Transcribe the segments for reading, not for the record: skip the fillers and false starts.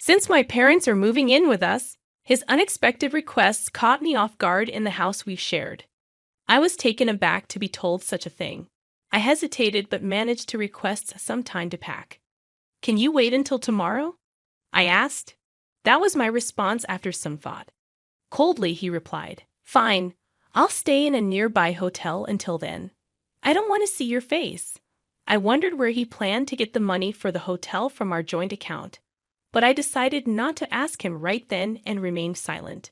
Since my parents are moving in with us, his unexpected requests caught me off guard in the house we shared. I was taken aback to be told such a thing. I hesitated but managed to request some time to pack. "Can you wait until tomorrow?" I asked. That was my response after some thought. Coldly, he replied, "Fine, I'll stay in a nearby hotel until then. I don't want to see your face." I wondered where he planned to get the money for the hotel from our joint account, but I decided not to ask him right then and remained silent.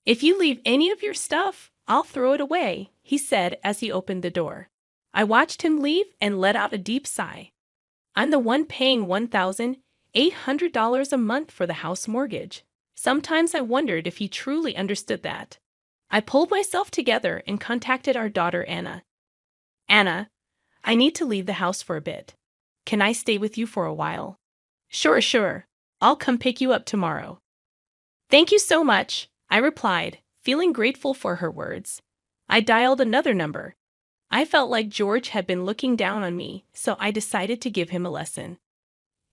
"If you leave any of your stuff, I'll throw it away," he said as he opened the door. I watched him leave and let out a deep sigh. I'm the one paying $1,800 a month for the house mortgage. Sometimes I wondered if he truly understood that. I pulled myself together and contacted our daughter Anna. "Anna, I need to leave the house for a bit. Can I stay with you for a while?" Sure. I'll come pick you up tomorrow." "Thank you so much," I replied, feeling grateful for her words. I dialed another number. I felt like George had been looking down on me, so I decided to give him a lesson.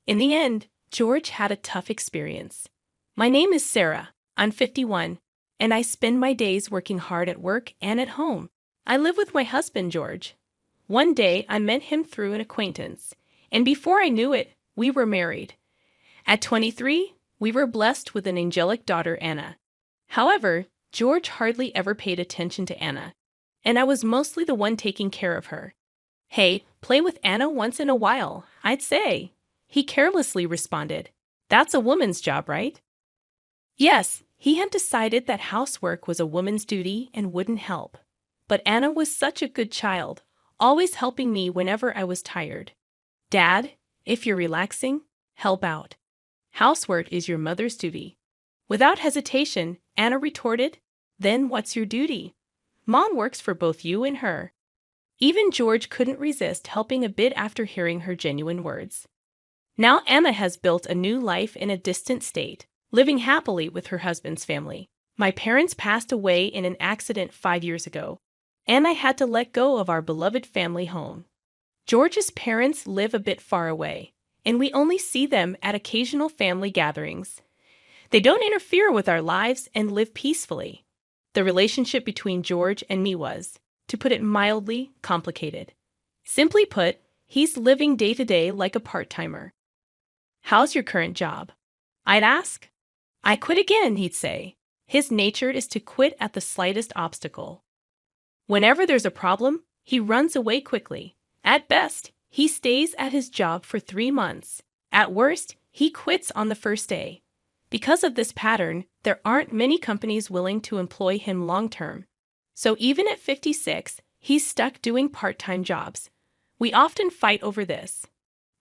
In the end, George had a tough experience. "My name is Sarah. I'm 51, and I spend my days working hard at work and at home. I live with my husband, George. One day, I met him through an acquaintance, and before I knew it, we were married. At 23, we were blessed with an angelic daughter, Anna. However, George hardly ever paid attention to Anna, and I was mostly the one taking care of her. Hey, play with Anna once in a while, I'd say." He carelessly responded, "That's a woman's job, right?" Yes, he had decided that housework was a woman's duty and wouldn't help. But Anna was such a good child, always helping me whenever I was tired. "Dad, if you're relaxing, help out. Housework is your mother's duty." Without hesitation, Anna retorted, "Then what's your duty? Mom works for both you and her." Even George couldn't resist helping a bit after hearing her genuine words. Now Anna has built a new life in a distant state, living happily with her husband's family. My parents passed away in an accident 5 years ago, and I had to let go of our beloved family home. George's parents live a bit far away, and we only see them at occasional family gatherings. They don't interfere with our lives and live peacefully. The relationship between George and me was, to put it mildly, complicated. Simply put, he's living day to day like a part-timer. "How's your current job?" I'd ask. "I quit again," he'd say. His nature is to quit at the slightest obstacle. Whenever there's a problem, he runs away quickly. At best, he stays at his job for 3 months. At worst, he quits on the first day. Because of this pattern, there aren't many companies willing to employ him long-term. So even at 56, he's stuck doing part-time jobs. We often fight over this.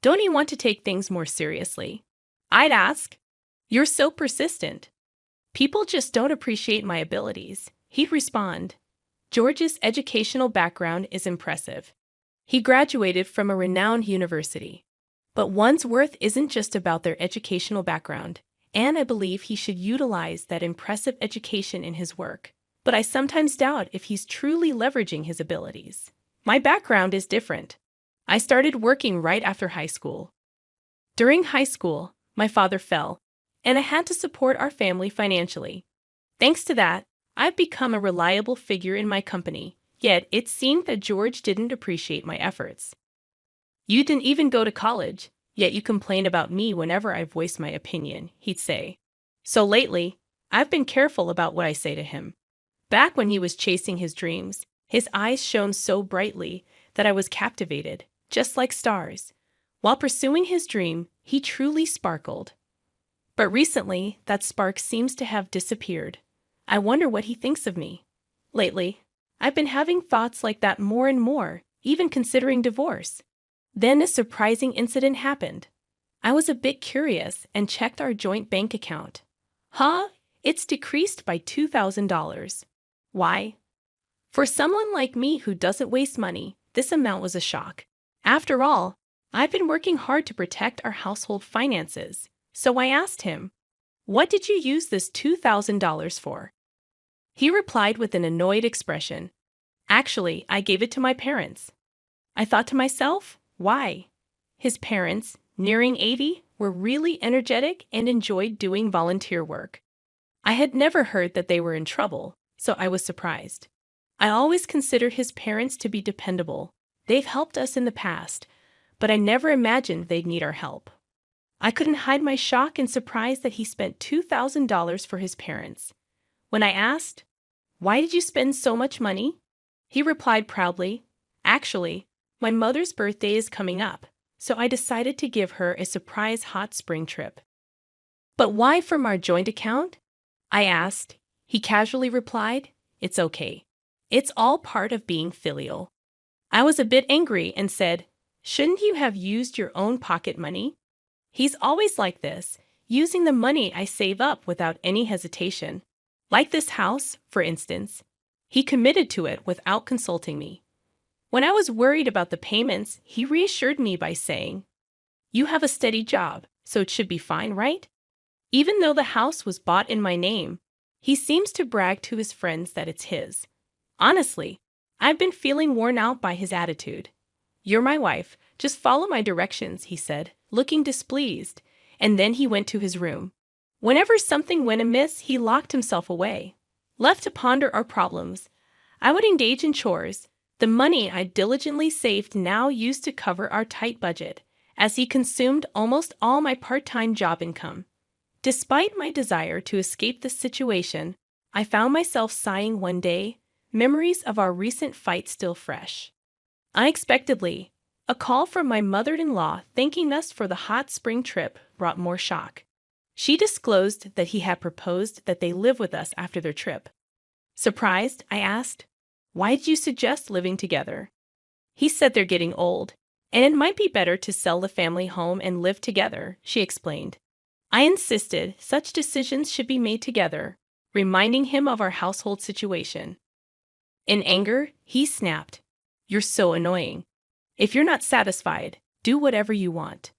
Don't he want to take things more seriously? I'd ask. "You're so persistent." "People just don't appreciate my abilities," he'd respond. George's educational background is impressive. He graduated from a renowned university. But one's worth isn't just about their educational background, and I believe he should utilize that impressive education in his work. But I sometimes doubt if he's truly leveraging his abilities. My background is different. I started working right after high school. During high school, my father fell, and I had to support our family financially. Thanks to that, I've become a reliable figure in my company, yet it seemed that George didn't appreciate my efforts. "You didn't even go to college, yet you complain about me whenever I voice my opinion," he'd say. So lately, I've been careful about what I say to him. Back when he was chasing his dreams, his eyes shone so brightly that I was captivated, just like stars. While pursuing his dream, he truly sparkled. But recently, that spark seems to have disappeared. I wonder what he thinks of me. Lately, I've been having thoughts like that more and more, even considering divorce. Then a surprising incident happened. I was a bit curious and checked our joint bank account. It's decreased by $2,000. Why? For someone like me who doesn't waste money, this amount was a shock. After all, I've been working hard to protect our household finances. So I asked him, "What did you use this $2,000 for?" He replied with an annoyed expression, "Actually, I gave it to my parents." I thought to myself, why? His parents, nearing 80, were really energetic and enjoyed doing volunteer work. I had never heard that they were in trouble, so I was surprised. I always considered his parents to be dependable. They've helped us in the past, but I never imagined they'd need our help. I couldn't hide my shock and surprise that he spent $2,000 for his parents. When I asked, "Why did you spend so much money?" he replied proudly, "Actually, my mother's birthday is coming up, so I decided to give her a surprise hot spring trip." "But why from our joint account?" I asked. He casually replied, "It's okay. It's all part of being filial." I was a bit angry and said, "Shouldn't you have used your own pocket money?" He's always like this, using the money I save up without any hesitation. Like this house, for instance. He committed to it without consulting me. When I was worried about the payments, he reassured me by saying, "You have a steady job, so it should be fine, right?" Even though the house was bought in my name, he seems to brag to his friends that it's his. Honestly, I've been feeling worn out by his attitude. "You're my wife, just follow my directions," he said, looking displeased, and then he went to his room. Whenever something went amiss, he locked himself away. Left to ponder our problems, I would engage in chores, the money I diligently saved now used to cover our tight budget, as he consumed almost all my part-time job income. Despite my desire to escape this situation, I found myself sighing one day, memories of our recent fight still fresh. Unexpectedly, a call from my mother-in-law thanking us for the hot spring trip brought more shock. She disclosed that he had proposed that they live with us after their trip. Surprised, I asked, "Why did you suggest living together?" "He said they're getting old, and it might be better to sell the family home and live together," she explained. I insisted such decisions should be made together, reminding him of our household situation. In anger, he snapped, "You're so annoying. If you're not satisfied, do whatever you want."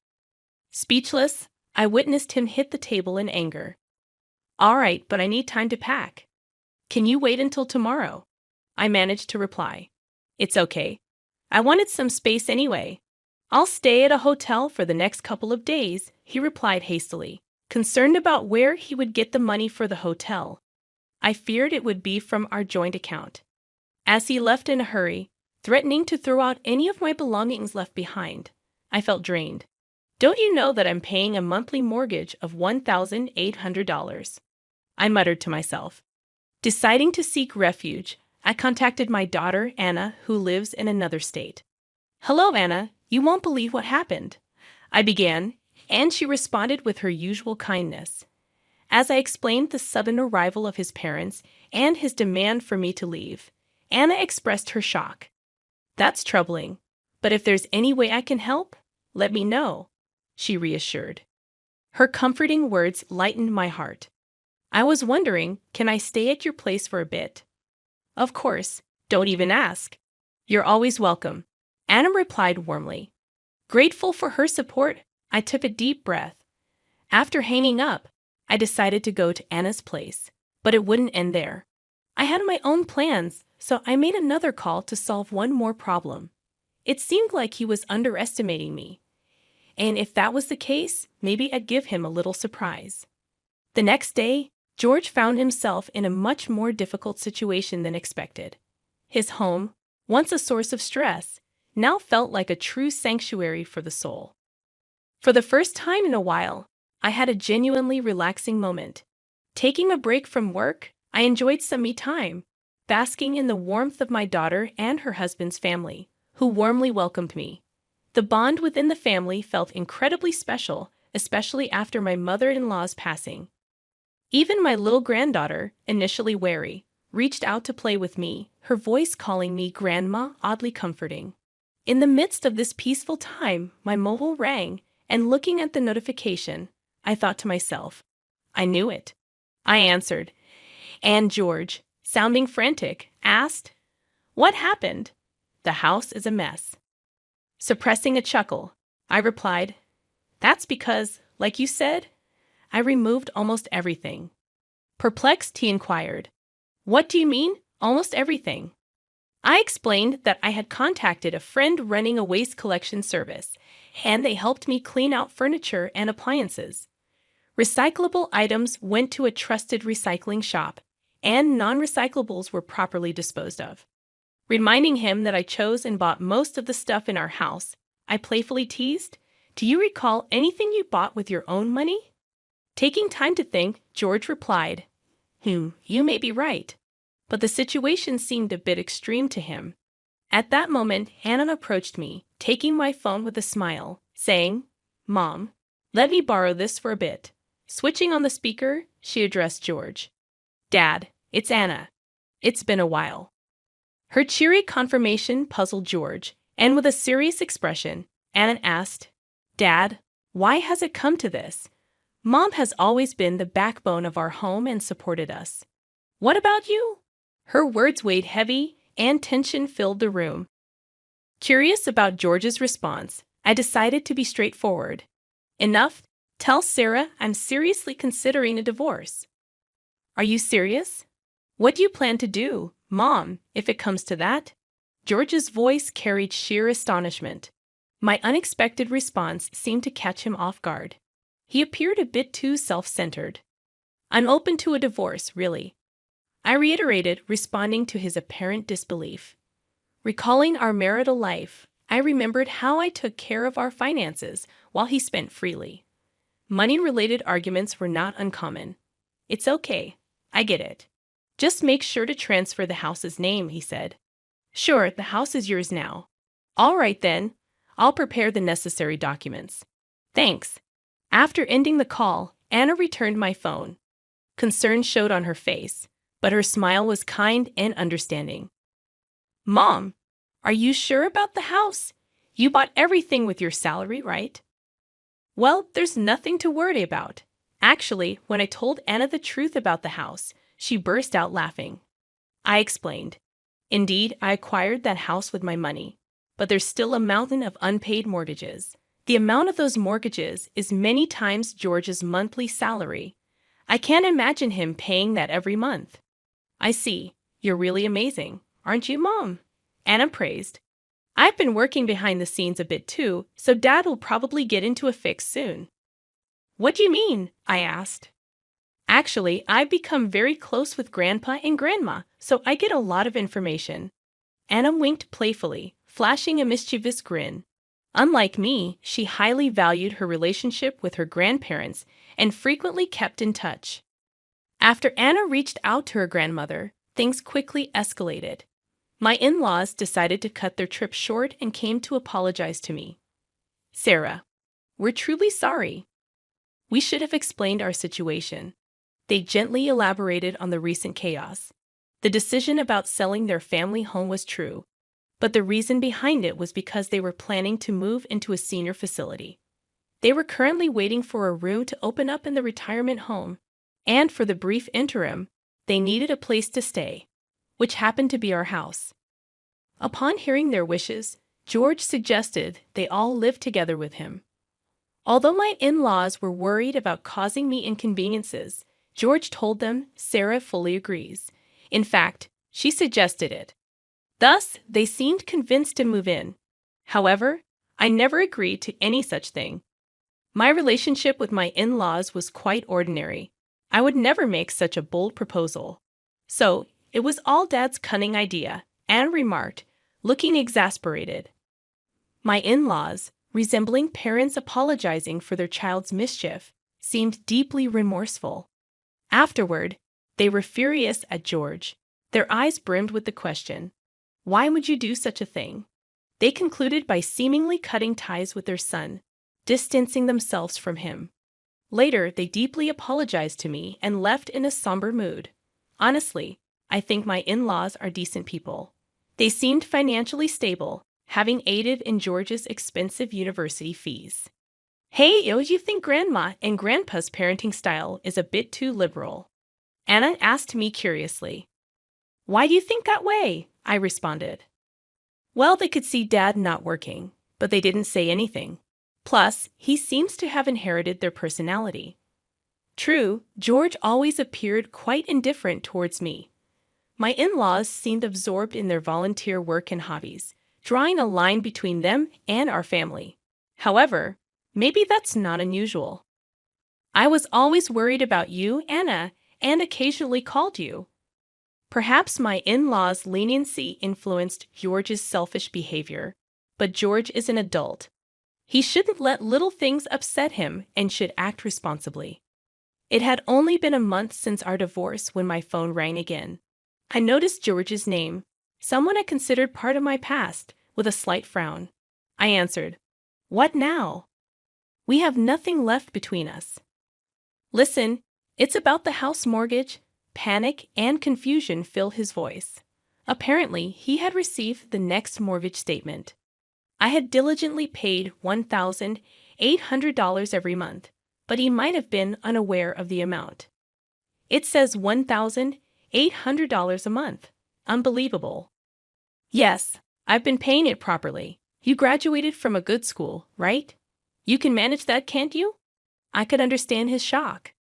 Speechless, I witnessed him hit the table in anger. "All right, but I need time to pack." "Can you wait until tomorrow?" I managed to reply. "It's okay. I wanted some space anyway. I'll stay at a hotel for the next couple of days," he replied hastily, concerned about where he would get the money for the hotel. I feared it would be from our joint account. As he left in a hurry, threatening to throw out any of my belongings left behind, I felt drained. "Don't you know that I'm paying a monthly mortgage of $1,800? I muttered to myself. Deciding to seek refuge, I contacted my daughter, Anna, who lives in another state. "Hello, Anna. You won't believe what happened," I began, and she responded with her usual kindness. As I explained the sudden arrival of his parents and his demand for me to leave, Anna expressed her shock. "That's troubling, but if there's any way I can help, let me know," she reassured. Her comforting words lightened my heart. I was wondering, can I stay at your place for a bit? "Of course, don't even ask. You're always welcome," Anna replied warmly. Grateful for her support, I took a deep breath. After hanging up, I decided to go to Anna's place, but it wouldn't end there. I had my own plans, so I made another call to solve one more problem. It seemed like he was underestimating me, and if that was the case, maybe I'd give him a little surprise. The next day, George found himself in a much more difficult situation than expected. His home, once a source of stress, now felt like a true sanctuary for the soul. For the first time in a while, I had a genuinely relaxing moment. Taking a break from work, I enjoyed some me time, basking in the warmth of my daughter and her husband's family, who warmly welcomed me. The bond within the family felt incredibly special, especially after my mother-in-law's passing. Even my little granddaughter, initially wary, reached out to play with me, her voice calling me Grandma oddly comforting. In the midst of this peaceful time, my mobile rang, and looking at the notification, I thought to myself, I knew it. I answered, and George, sounding frantic, asked, "What happened?" "The house is a mess." Suppressing a chuckle, I replied, "That's because, like you said, I removed almost everything." Perplexed, he inquired, "What do you mean, almost everything?" I explained that I had contacted a friend running a waste collection service, and they helped me clean out furniture and appliances. Recyclable items went to a trusted recycling shop, and non-recyclables were properly disposed of. Reminding him that I chose and bought most of the stuff in our house, I playfully teased, "Do you recall anything you bought with your own money?" Taking time to think, George replied, "You may be right." But the situation seemed a bit extreme to him. At that moment, Anna approached me, taking my phone with a smile, saying, "Mom, let me borrow this for a bit." Switching on the speaker, she addressed George. "Dad, it's Anna. It's been a while." Her cheery confirmation puzzled George, and with a serious expression, Anna asked, "Dad, why has it come to this? Mom has always been the backbone of our home and supported us. What about you?" Her words weighed heavy, and tension filled the room. Curious about George's response, I decided to be straightforward. "Enough. Tell Sarah I'm seriously considering a divorce." "Are you serious? What do you plan to do, Mom, if it comes to that?" George's voice carried sheer astonishment. My unexpected response seemed to catch him off guard. He appeared a bit too self-centered. "I'm open to a divorce, really," I reiterated, responding to his apparent disbelief. Recalling our marital life, I remembered how I took care of our finances while he spent freely. Money-related arguments were not uncommon. "It's okay. I get it. Just make sure to transfer the house's name," he said. "Sure, the house is yours now." "All right then. I'll prepare the necessary documents." "Thanks." After ending the call, Anna returned my phone. Concern showed on her face, but her smile was kind and understanding. "Mom, are you sure about the house? You bought everything with your salary, right?" "Well, there's nothing to worry about." Actually, when I told Anna the truth about the house, she burst out laughing. I explained, "Indeed, I acquired that house with my money, but there's still a mountain of unpaid mortgages. The amount of those mortgages is many times George's monthly salary. I can't imagine him paying that every month." "I see. You're really amazing, aren't you, Mom?" Anna praised. "I've been working behind the scenes a bit too, so Dad will probably get into a fix soon." "What do you mean?" I asked. "Actually, I've become very close with Grandpa and Grandma, so I get a lot of information." Anna winked playfully, flashing a mischievous grin. Unlike me, she highly valued her relationship with her grandparents and frequently kept in touch. After Anna reached out to her grandmother, things quickly escalated. My in-laws decided to cut their trip short and came to apologize to me. "Sarah, we're truly sorry. We should have explained our situation." They gently elaborated on the recent chaos. The decision about selling their family home was true, but the reason behind it was because they were planning to move into a senior facility. They were currently waiting for a room to open up in the retirement home, and for the brief interim, they needed a place to stay, which happened to be our house. Upon hearing their wishes, George suggested they all live together with him. Although my in-laws were worried about causing me inconveniences, George told them Sarah fully agrees. In fact, she suggested it. Thus, they seemed convinced to move in. However, I never agreed to any such thing. My relationship with my in-laws was quite ordinary. I would never make such a bold proposal. So, it was all Dad's cunning idea, Anne remarked, looking exasperated. My in-laws, resembling parents apologizing for their child's mischief, seemed deeply remorseful. Afterward, they were furious at George. Their eyes brimmed with the question, "Why would you do such a thing?" They concluded by seemingly cutting ties with their son, distancing themselves from him. Later, they deeply apologized to me and left in a somber mood. Honestly, I think my in-laws are decent people. They seemed financially stable, having aided in George's expensive university fees. "Hey, you think Grandma and Grandpa's parenting style is a bit too liberal?" Anna asked me curiously. "Why do you think that way?" I responded. "Well, they could see Dad not working, but they didn't say anything. Plus, he seems to have inherited their personality." True, George always appeared quite indifferent towards me. My in-laws seemed absorbed in their volunteer work and hobbies, drawing a line between them and our family. However, maybe that's not unusual. I was always worried about you, Anna, and occasionally called you. Perhaps my in-laws' leniency influenced George's selfish behavior, but George is an adult. He shouldn't let little things upset him and should act responsibly. It had only been a month since our divorce when my phone rang again. I noticed George's name, someone I considered part of my past, with a slight frown. I answered, "What now?" "We have nothing left between us." "Listen, it's about the house mortgage." Panic and confusion filled his voice. Apparently, he had received the next mortgage statement. I had diligently paid $1,800 every month, but he might have been unaware of the amount. "It says $1,800 a month. Unbelievable." "Yes, I've been paying it properly. You graduated from a good school, right? You can manage that, can't you?" I could understand his shock.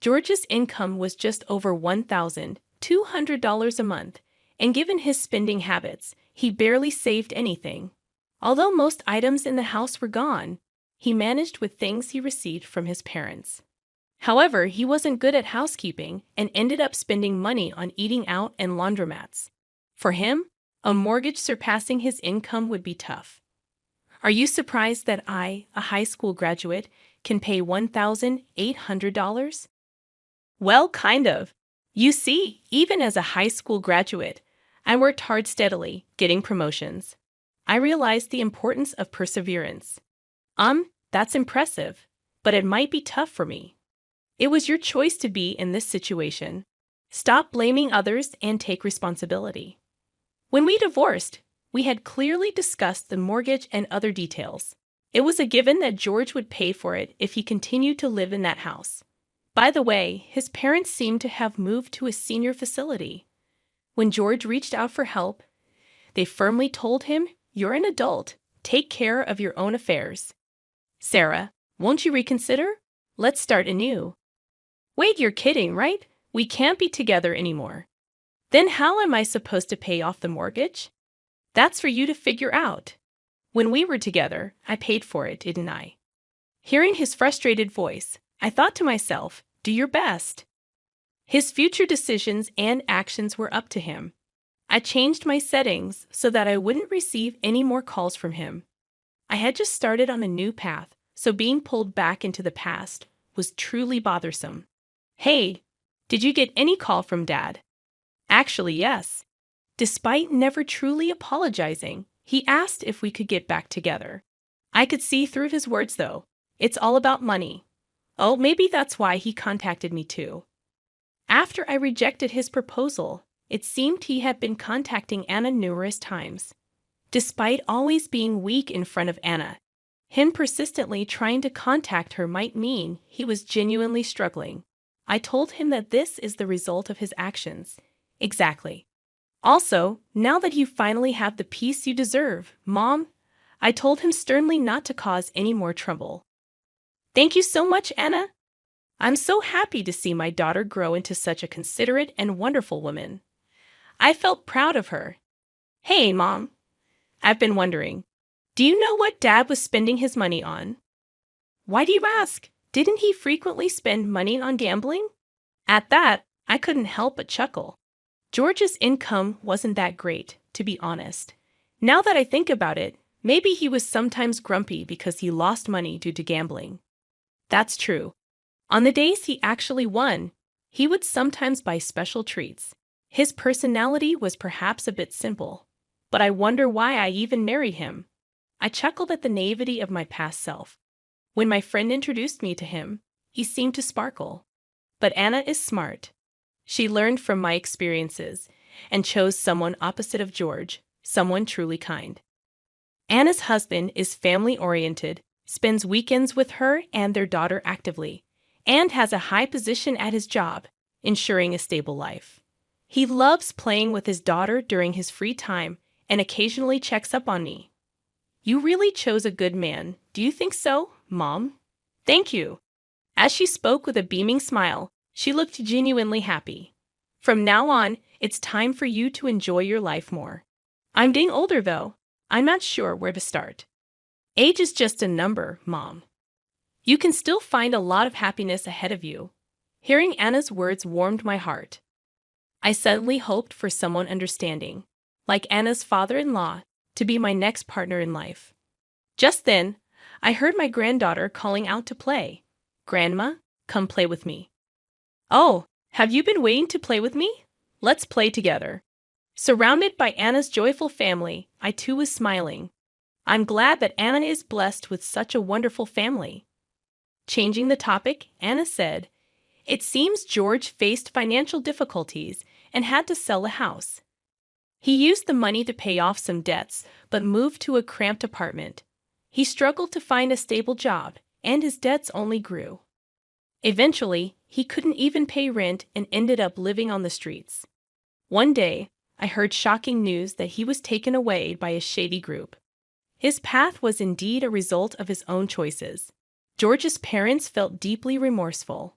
George's income was just over $1,200 a month, and given his spending habits, he barely saved anything. Although most items in the house were gone, he managed with things he received from his parents. However, he wasn't good at housekeeping and ended up spending money on eating out and laundromats. For him, a mortgage surpassing his income would be tough. Are you surprised that I, a high school graduate, can pay $1,800? Well, kind of. You see, even as a high school graduate, I worked hard steadily, getting promotions. I realized the importance of perseverance. That's impressive, but it might be tough for me. It was your choice to be in this situation. Stop blaming others and take responsibility. When we divorced, we had clearly discussed the mortgage and other details. It was a given that George would pay for it if he continued to live in that house. By the way, his parents seemed to have moved to a senior facility. When George reached out for help, they firmly told him, "You're an adult. Take care of your own affairs." "Sarah, won't you reconsider? Let's start anew." "Wait, you're kidding, right? We can't be together anymore." "Then how am I supposed to pay off the mortgage?" "That's for you to figure out. When we were together, I paid for it, didn't I?" Hearing his frustrated voice, I thought to myself, do your best. His future decisions and actions were up to him. I changed my settings so that I wouldn't receive any more calls from him. I had just started on a new path, so being pulled back into the past was truly bothersome. "Hey, did you get any call from Dad?" Actually, yes. Despite never truly apologizing, he asked if we could get back together. I could see through his words, though. It's all about money. Oh, maybe that's why he contacted me too. After I rejected his proposal, it seemed he had been contacting Anna numerous times. Despite always being weak in front of Anna, him persistently trying to contact her might mean he was genuinely struggling. I told him that this is the result of his actions. Exactly. Also, now that you finally have the peace you deserve, Mom, I told him sternly not to cause any more trouble. Thank you so much, Anna. I'm so happy to see my daughter grow into such a considerate and wonderful woman. I felt proud of her. Hey, Mom. I've been wondering, do you know what Dad was spending his money on? Why do you ask? Didn't he frequently spend money on gambling? At that, I couldn't help but chuckle. George's income wasn't that great, to be honest. Now that I think about it, maybe he was sometimes grumpy because he lost money due to gambling. That's true. On the days he actually won, he would sometimes buy special treats. His personality was perhaps a bit simple, but I wonder why I even married him. I chuckled at the naivety of my past self. When my friend introduced me to him, he seemed to sparkle. But Anna is smart. She learned from my experiences and chose someone opposite of George, someone truly kind. Anna's husband is family-oriented, spends weekends with her and their daughter actively, and has a high position at his job, ensuring a stable life. He loves playing with his daughter during his free time and occasionally checks up on me. You really chose a good man. Do you think so, Mom? Thank you. As she spoke with a beaming smile, she looked genuinely happy. From now on, it's time for you to enjoy your life more. I'm getting older, though. I'm not sure where to start. Age is just a number, Mom. You can still find a lot of happiness ahead of you. Hearing Anna's words warmed my heart. I suddenly hoped for someone understanding, like Anna's father-in-law, to be my next partner in life. Just then, I heard my granddaughter calling out to play. "Grandma, come play with me." "Oh, have you been waiting to play with me? Let's play together." Surrounded by Anna's joyful family, I too was smiling. I'm glad that Anna is blessed with such a wonderful family. Changing the topic, Anna said, "It seems George faced financial difficulties and had to sell a house. He used the money to pay off some debts, but moved to a cramped apartment. He struggled to find a stable job, and his debts only grew. Eventually, he couldn't even pay rent and ended up living on the streets. One day, I heard shocking news that he was taken away by a shady group. His path was indeed a result of his own choices. George's parents felt deeply remorseful.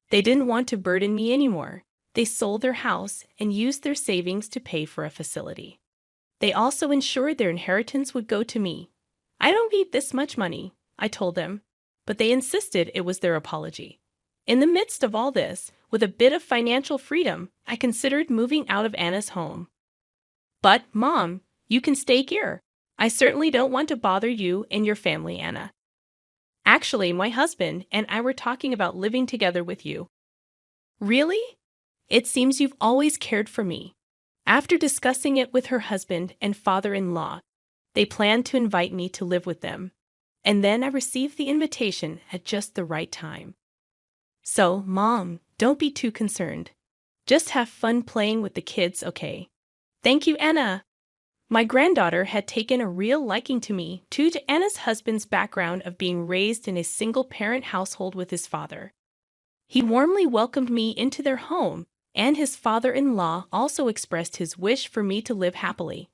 They didn't want to burden me anymore. They sold their house and used their savings to pay for a facility. They also ensured their inheritance would go to me. I don't need this much money, I told them, but they insisted it was their apology. In the midst of all this, with a bit of financial freedom, I considered moving out of Anna's home. But, Mom, you can stay here. I certainly don't want to bother you and your family, Anna. Actually, my husband and I were talking about living together with you. Really? It seems you've always cared for me. After discussing it with her husband and father-in-law, they planned to invite me to live with them. And then I received the invitation at just the right time. So, Mom, don't be too concerned. Just have fun playing with the kids, okay? Thank you, Anna. My granddaughter had taken a real liking to me due to Anna's husband's background of being raised in a single-parent household with his father. He warmly welcomed me into their home, and his father-in-law also expressed his wish for me to live happily.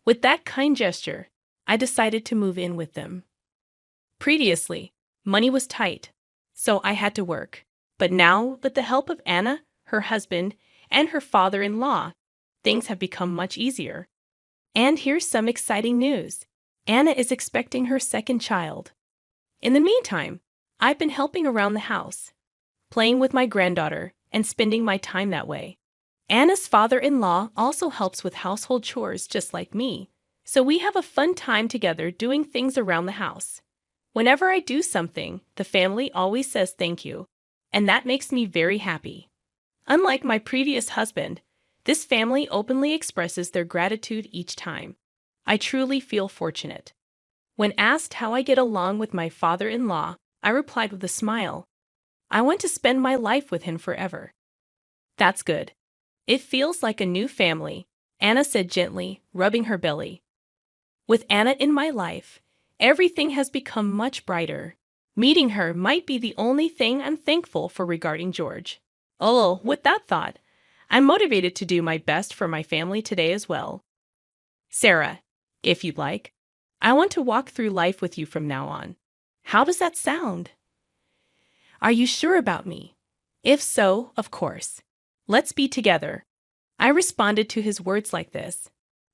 With that kind gesture, I decided to move in with them. Previously, money was tight, so I had to work. But now, with the help of Anna, her husband, and her father-in-law, things have become much easier. And here's some exciting news. Anna is expecting her second child. In the meantime, I've been helping around the house, playing with my granddaughter, and spending my time that way. Anna's father-in-law also helps with household chores just like me, so we have a fun time together doing things around the house. Whenever I do something, the family always says thank you, and that makes me very happy. Unlike my previous husband, this family openly expresses their gratitude each time. I truly feel fortunate. When asked how I get along with my father-in-law, I replied with a smile, "I want to spend my life with him forever." That's good. It feels like a new family, Anna said gently, rubbing her belly. With Anna in my life, everything has become much brighter. Meeting her might be the only thing I'm thankful for regarding George. Oh, with that thought, I'm motivated to do my best for my family today as well. Sarah, if you'd like, I want to walk through life with you from now on. How does that sound? Are you sure about me? If so, of course. Let's be together. I responded to his words like this.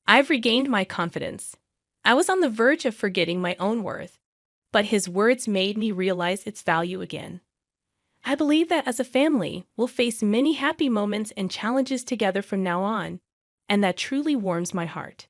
I've regained my confidence. I was on the verge of forgetting my own worth, but his words made me realize its value again. I believe that as a family, we'll face many happy moments and challenges together from now on, and that truly warms my heart.